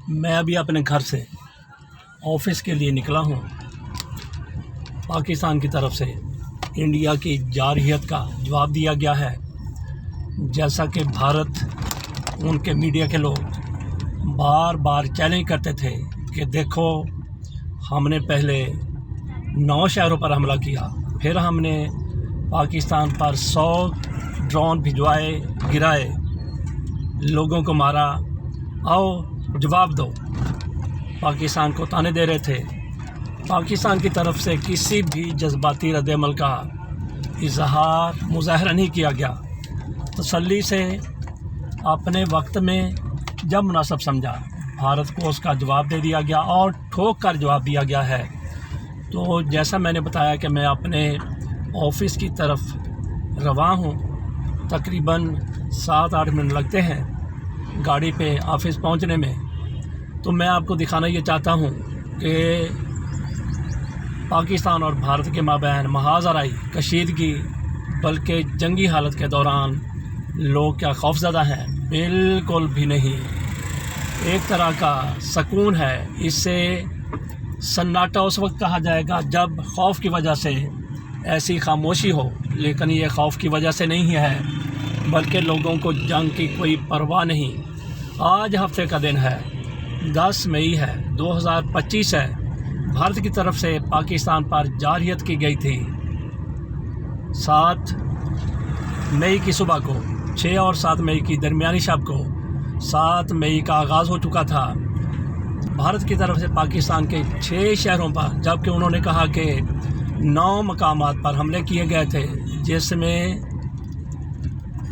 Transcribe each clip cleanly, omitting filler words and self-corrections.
میں ابھی اپنے گھر سے آفس کے لیے نکلا ہوں۔ پاکستان کی طرف سے انڈیا کی جارحیت کا جواب دیا گیا ہے، جیسا کہ بھارت ان کے میڈیا کے لوگ بار بار چیلنج کرتے تھے کہ دیکھو ہم نے پہلے 9 شہروں پر حملہ کیا، پھر ہم نے پاکستان پر 100 ڈرون بھجوائے، گرائے، لوگوں کو مارا، آؤ جواب دو۔ پاکستان کو تانے دے رہے تھے۔ پاکستان کی طرف سے کسی بھی جذباتی رد عمل کا مظاہرہ نہیں کیا گیا۔ تسلی سے اپنے وقت میں جب مناسب سمجھا بھارت کو اس کا جواب دے دیا گیا اور ٹھوک کر جواب دیا گیا ہے۔ تو جیسا میں نے بتایا کہ میں اپنے آفس کی طرف رواں ہوں، تقریباً 7-8 منٹ لگتے ہیں گاڑی پہ آفس پہنچنے میں۔ تو میں آپ کو دکھانا یہ چاہتا ہوں کہ پاکستان اور بھارت کے مابین محاذ آرائی کشیدگی، بلکہ جنگی حالت کے دوران لوگ کیا خوفزدہ ہیں؟ بالکل بھی نہیں۔ ایک طرح کا سکون ہے۔ اس سے سناٹا اس وقت کہا جائے گا جب خوف کی وجہ سے ایسی خاموشی ہو، لیکن یہ خوف کی وجہ سے نہیں ہے، بلکہ لوگوں کو جنگ کی کوئی پرواہ نہیں۔ آج ہفتے کا دن ہے، 10 مئی ہے، 2025 ہے۔ بھارت کی طرف سے پاکستان پر جارحیت کی گئی تھی 7 مئی کی صبح کو، 6 اور 7 مئی کی درمیانی شب کو 7 مئی کا آغاز ہو چکا تھا بھارت کی طرف سے پاکستان کے 6 شہروں پر، جبکہ انہوں نے کہا کہ 9 مقامات پر حملے کیے گئے تھے، جس میں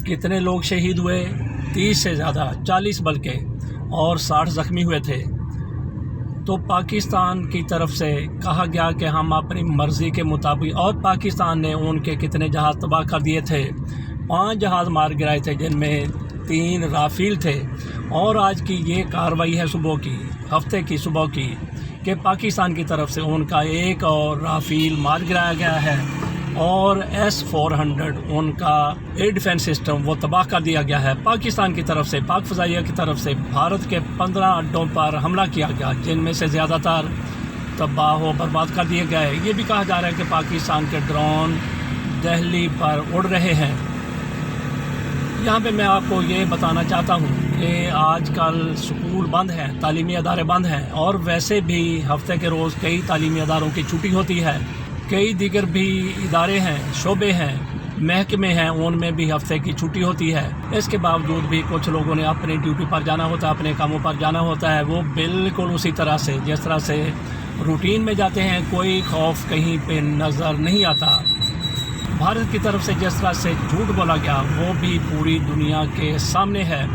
کتنے لوگ شہید ہوئے؟ 30 سے زیادہ، 40 بلکہ، اور 60 زخمی ہوئے تھے۔ تو پاکستان کی طرف سے کہا گیا کہ ہم اپنی مرضی کے مطابق، اور پاکستان نے ان کے کتنے جہاز تباہ کر دیے تھے، 5 جہاز مار گرائے تھے، جن میں 3 رافیل تھے۔ اور آج کی یہ کارروائی ہے ہفتے کی صبح کی، کہ پاکستان کی طرف سے ان کا 1 اور رافیل مار گرایا گیا ہے، اور S-400 ان کا ایئر ڈیفنس سسٹم وہ تباہ کر دیا گیا ہے۔ پاکستان کی طرف سے، پاک فضائیہ کی طرف سے بھارت کے 15 اڈوں پر حملہ کیا گیا، جن میں سے زیادہ تر تباہ و برباد کر دیے گئے۔ یہ بھی کہا جا رہا ہے کہ پاکستان کے ڈرون دہلی پر اڑ رہے ہیں۔ یہاں پہ میں آپ کو یہ بتانا چاہتا ہوں کہ آج کل سکول بند ہیں، تعلیمی ادارے بند ہیں، اور ویسے بھی ہفتے کے روز کئی تعلیمی اداروں کی چھٹی ہوتی ہے۔ کئی دیگر بھی ادارے ہیں، شعبے ہیں، محکمے ہیں، ان میں بھی ہفتے کی چھٹی ہوتی ہے۔ اس کے باوجود بھی کچھ لوگوں نے اپنی ڈیوٹی پر جانا ہوتا ہے، اپنے کاموں پر جانا ہوتا ہے، وہ بالکل اسی طرح سے جس طرح سے روٹین میں جاتے ہیں، کوئی خوف کہیں پہ نظر نہیں آتا۔ بھارت کی طرف سے جس طرح سے جھوٹ بولا گیا، وہ بھی پوری دنیا کے سامنے ہے۔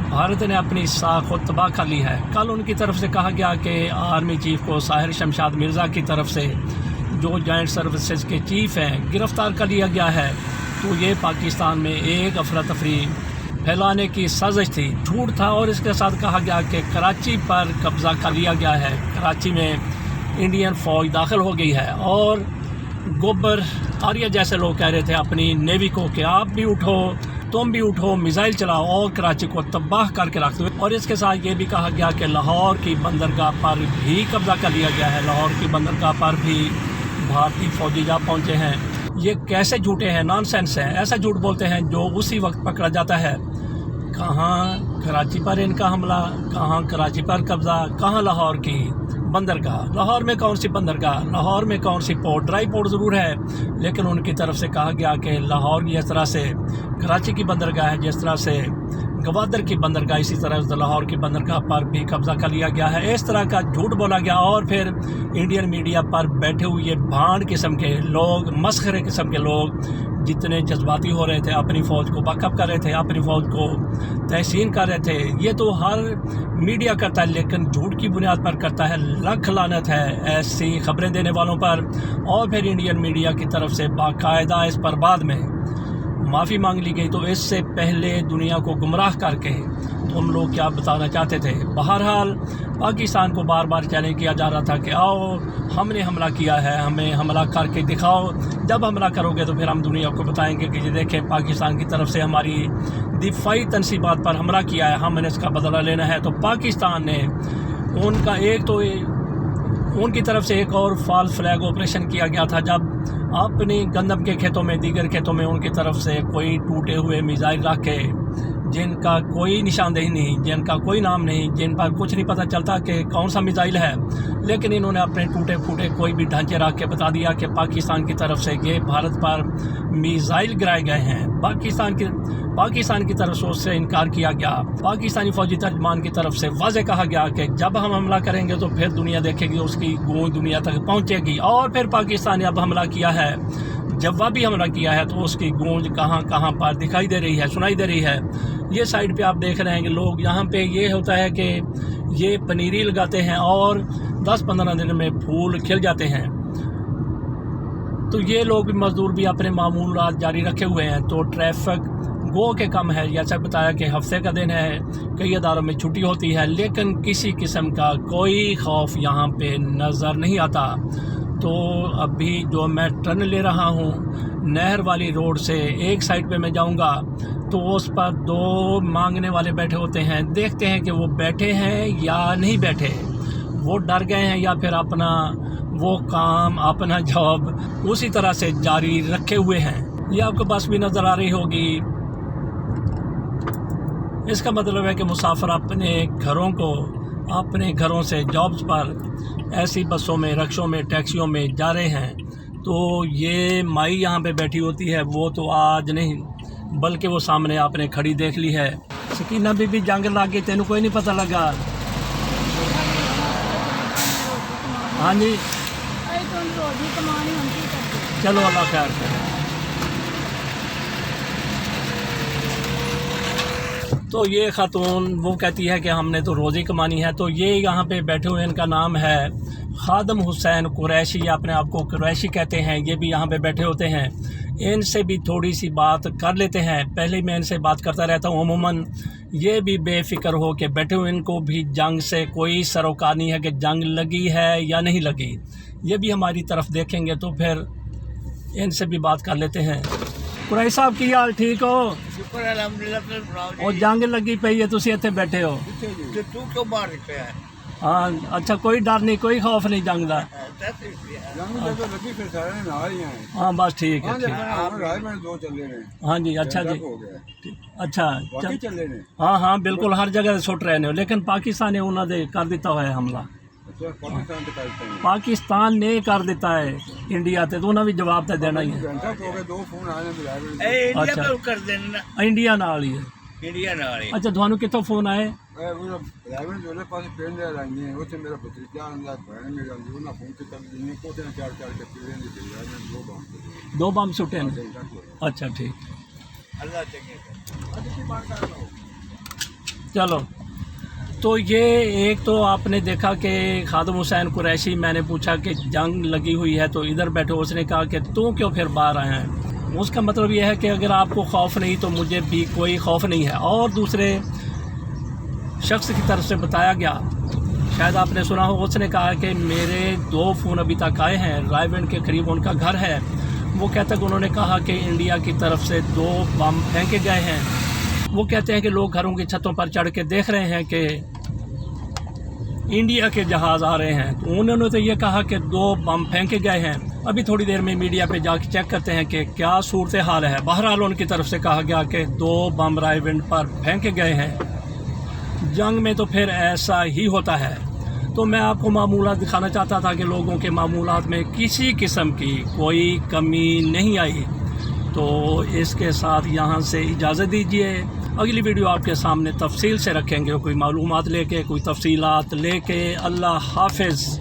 بھارت نے اپنی ساکھ خود تباہ کر لی ہے۔ کل ان کی طرف سے کہا گیا کہ آرمی چیف کو ساحر شمشاد مرزا کی طرف سے، جو جوائنٹ سروسز کے چیف ہیں، گرفتار کر لیا گیا ہے۔ تو یہ پاکستان میں ایک افراتفری پھیلانے کی سازش تھی، جھوٹ تھا۔ اور اس کے ساتھ کہا گیا کہ کراچی پر قبضہ کر لیا گیا ہے، کراچی میں انڈین فوج داخل ہو گئی ہے، اور گوبر آریہ جیسے لوگ کہہ رہے تھے اپنی نیوی کو کہ آپ بھی اٹھو، تم بھی اٹھو، میزائل چلاؤ اور کراچی کو تباہ کر کے رکھ دو۔ اور اس کے ساتھ یہ بھی کہا گیا کہ لاہور کی بندرگاہ پر بھی قبضہ کر لیا گیا ہے، لاہور کی بندرگاہ پر بھی بھارتی فوجی جا پہنچے ہیں۔ یہ کیسے جھوٹے ہیں؟ نان سینس ہے۔ ایسا جھوٹ بولتے ہیں جو اسی وقت پکڑا جاتا ہے۔ کہاں کراچی پر ان کا حملہ، کہاں کراچی پر قبضہ، کہاں لاہور کی بندرگاہ۔ لاہور میں کون سی بندرگاہ، لاہور میں کون سی پورٹ؟ ڈرائی پورٹ ضرور ہے، لیکن ان کی طرف سے کہا گیا کہ لاہور جس طرح سے کراچی کی بندرگاہ ہے، جس طرح سے گوادر کی بندرگاہ، اسی طرح سے لاہور کی بندرگاہ پر بھی قبضہ کر لیا گیا ہے۔ اس طرح کا جھوٹ بولا گیا، اور پھر انڈین میڈیا پر بیٹھے ہوئے بھانڈ قسم کے لوگ، مسخرے قسم کے لوگ، جتنے جذباتی ہو رہے تھے، اپنی فوج کو بیک اپ کر رہے تھے، اپنی فوج کو تحسین کر رہے تھے۔ یہ تو ہر میڈیا کرتا ہے، لیکن جھوٹ کی بنیاد پر کرتا ہے۔ لکھ لعنت ہے ایسی خبریں دینے والوں پر۔ اور پھر انڈین میڈیا کی طرف سے باقاعدہ اس پر بعد میں معافی مانگ لی گئی۔ تو اس سے پہلے دنیا کو گمراہ کر کے تم لوگ کیا بتانا چاہتے تھے؟ بہرحال پاکستان کو بار بار چیلنج کیا جا رہا تھا کہ آؤ ہم نے حملہ کیا ہے، ہمیں حملہ کر کے دکھاؤ، جب حملہ کرو گے تو پھر ہم دنیا کو بتائیں گے کہ یہ دیکھیں پاکستان کی طرف سے ہماری دفاعی تنصیبات پر حملہ کیا ہے، ہم نے اس کا بدلہ لینا ہے۔ تو پاکستان نے ان کا ایک تو ان کی طرف سے ایک اور فال فلیگ آپریشن کیا گیا تھا جب اپنی گندم کے کھیتوں میں دیگر کھیتوں میں ان کی طرف سے کوئی ٹوٹے ہوئے میزائل رکھ کے جن کا کوئی نشاندہی نہیں، جن کا کوئی نام نہیں، جن پر کچھ نہیں پتہ چلتا کہ کون سا میزائل ہے، لیکن انہوں نے اپنے ٹوٹے پھوٹے کوئی بھی ڈھانچے رکھ کے بتا دیا کہ پاکستان کی طرف سے یہ بھارت پر میزائل گرائے گئے ہیں۔ پاکستان کی طرف سے اس سے انکار کیا گیا۔ پاکستانی فوجی ترجمان کی طرف سے واضح کہا گیا کہ جب ہم حملہ کریں گے تو پھر دنیا دیکھے گی، اس کی گونج دنیا تک پہنچے گی، اور پھر پاکستان نے اب حملہ کیا ہے، جوابی حملہ کیا ہے، تو اس کی گونج کہاں کہاں پر دکھائی دے رہی ہے، سنائی دے رہی ہے۔ یہ سائڈ پہ آپ دیکھ رہے ہیں کہ لوگ یہاں پہ یہ ہوتا ہے کہ یہ پنیری لگاتے ہیں اور 10-15 دن میں پھول کھل جاتے ہیں، تو یہ لوگ بھی مزدور بھی اپنے معمولات جاری رکھے ہوئے ہیں۔ تو ٹریفک گو کے کم ہے، جیسا بتایا کہ ہفتے کا دن ہے، کئی اداروں میں چھٹی ہوتی ہے، لیکن کسی قسم کا کوئی خوف یہاں پہ نظر نہیں آتا۔ تو ابھی جو میں ٹرن لے رہا ہوں نہر والی روڈ سے، ایک سائڈ پہ میں جاؤں گا تو اس پر 2 مانگنے والے بیٹھے ہوتے ہیں، دیکھتے ہیں کہ وہ بیٹھے ہیں یا نہیں بیٹھے، وہ ڈر گئے ہیں یا پھر اپنا وہ کام اپنا جاب اسی طرح سے جاری رکھے ہوئے ہیں۔ یہ آپ کو بس بھی نظر آ رہی ہوگی، اس کا مطلب ہے کہ مسافر اپنے گھروں سے جابز پر ایسی بسوں میں، رکشوں میں، ٹیکسیوں میں جا رہے ہیں۔ تو یہ مائی یہاں پہ بیٹھی ہوتی ہے، وہ تو آج نہیں بلکہ وہ سامنے آپ نے کھڑی دیکھ لی ہے۔ سکینہ بی بی جنگ لگ گئی، تینوں کوئی نہیں پتہ لگا؟ ہاں جی، چلو اللہ خیر کرے۔ تو یہ خاتون وہ کہتی ہے کہ ہم نے تو روزی کمانی ہے۔ تو یہ یہاں پہ بیٹھے ہوئے، ان کا نام ہے خادم حسین قریشی، یا اپنے آپ کو قریشی کہتے ہیں، یہ بھی یہاں پہ بیٹھے ہوتے ہیں۔ ان سے بھی تھوڑی سی بات کر لیتے ہیں، پہلے میں ان سے بات کرتا رہتا ہوں عموماً، یہ بھی بے فکر ہو کے بیٹھے ہوئے، ان کو بھی جنگ سے کوئی سروکار نہیں ہے کہ جنگ لگی ہے یا نہیں لگی، یہ بھی ہماری طرف دیکھیں گے تو پھر ان سے بھی بات کر لیتے ہیں۔ قریشی صاحب کی حال ٹھیک ہو؟ شکر الحمدللہ۔ اور جنگ لگی پئی ہے، تسی اتنے بیٹھے ہو؟ تو کیوں باہر پہ ہے؟ ہاں اچھا، کوئی ڈر نہیں، کوئی خوف نہیں جنگ دا؟ ہاں بس ٹھیک ہے، ہاں جی، اچھا جی، اچھا، ہاں ہاں بالکل، ہر جگہ سٹ رہے ہیں، لیکن پاکستان نے انہوں نے کر دیتا ہوا ہے حملہ، پاکستان نے کر دیتا ہے انڈیا تے، تو انہوں نے بھی جواب تے دینا ہی ہے۔ انڈیا کر دینا، انڈیا نال ہی ہے۔ انڈیا نال ہی۔ اچھا، تھانوں کتوں فون آئے؟ دو بم سٹے ہیں، اچھا ٹھیک، چلو۔ تو یہ ایک تو آپ نے دیکھا کہ خادم حسین قریشی، میں نے پوچھا کہ جنگ لگی ہوئی ہے تو ادھر بیٹھے، اس نے کہا کہ تو کیوں پھر باہر آئے ہیں؟ اس کا مطلب یہ ہے کہ اگر آپ کو خوف نہیں تو مجھے بھی کوئی خوف نہیں ہے۔ اور دوسرے شخص کی طرف سے بتایا گیا، شاید آپ نے سنا ہو، اس نے کہا کہ میرے 2 فون ابھی تک آئے ہیں، رائے ونڈ کے قریب ان کا گھر ہے، وہ کہتے ہیں کہ انہوں نے کہا کہ انڈیا کی طرف سے 2 بم پھینکے گئے ہیں۔ وہ کہتے ہیں کہ لوگ گھروں کی چھتوں پر چڑھ کے دیکھ رہے ہیں کہ انڈیا کے جہاز آ رہے ہیں، تو انہوں نے تو یہ کہا کہ 2 بم پھینکے گئے ہیں۔ ابھی تھوڑی دیر میں میڈیا پہ جا کے چیک کرتے ہیں کہ کیا صورتحال ہے۔ بہرحال ان کی طرف سے کہا گیا کہ 2 بم رائے ونڈ پر پھینکے گئے ہیں۔ جنگ میں تو پھر ایسا ہی ہوتا ہے۔ تو میں آپ کو معمولات دکھانا چاہتا تھا کہ لوگوں کے معمولات میں کسی قسم کی کوئی کمی نہیں آئی۔ تو اس کے ساتھ یہاں سے اجازت دیجیے، اگلی ویڈیو آپ کے سامنے تفصیل سے رکھیں گے، کوئی معلومات لے کے، کوئی تفصیلات لے کے۔ اللہ حافظ۔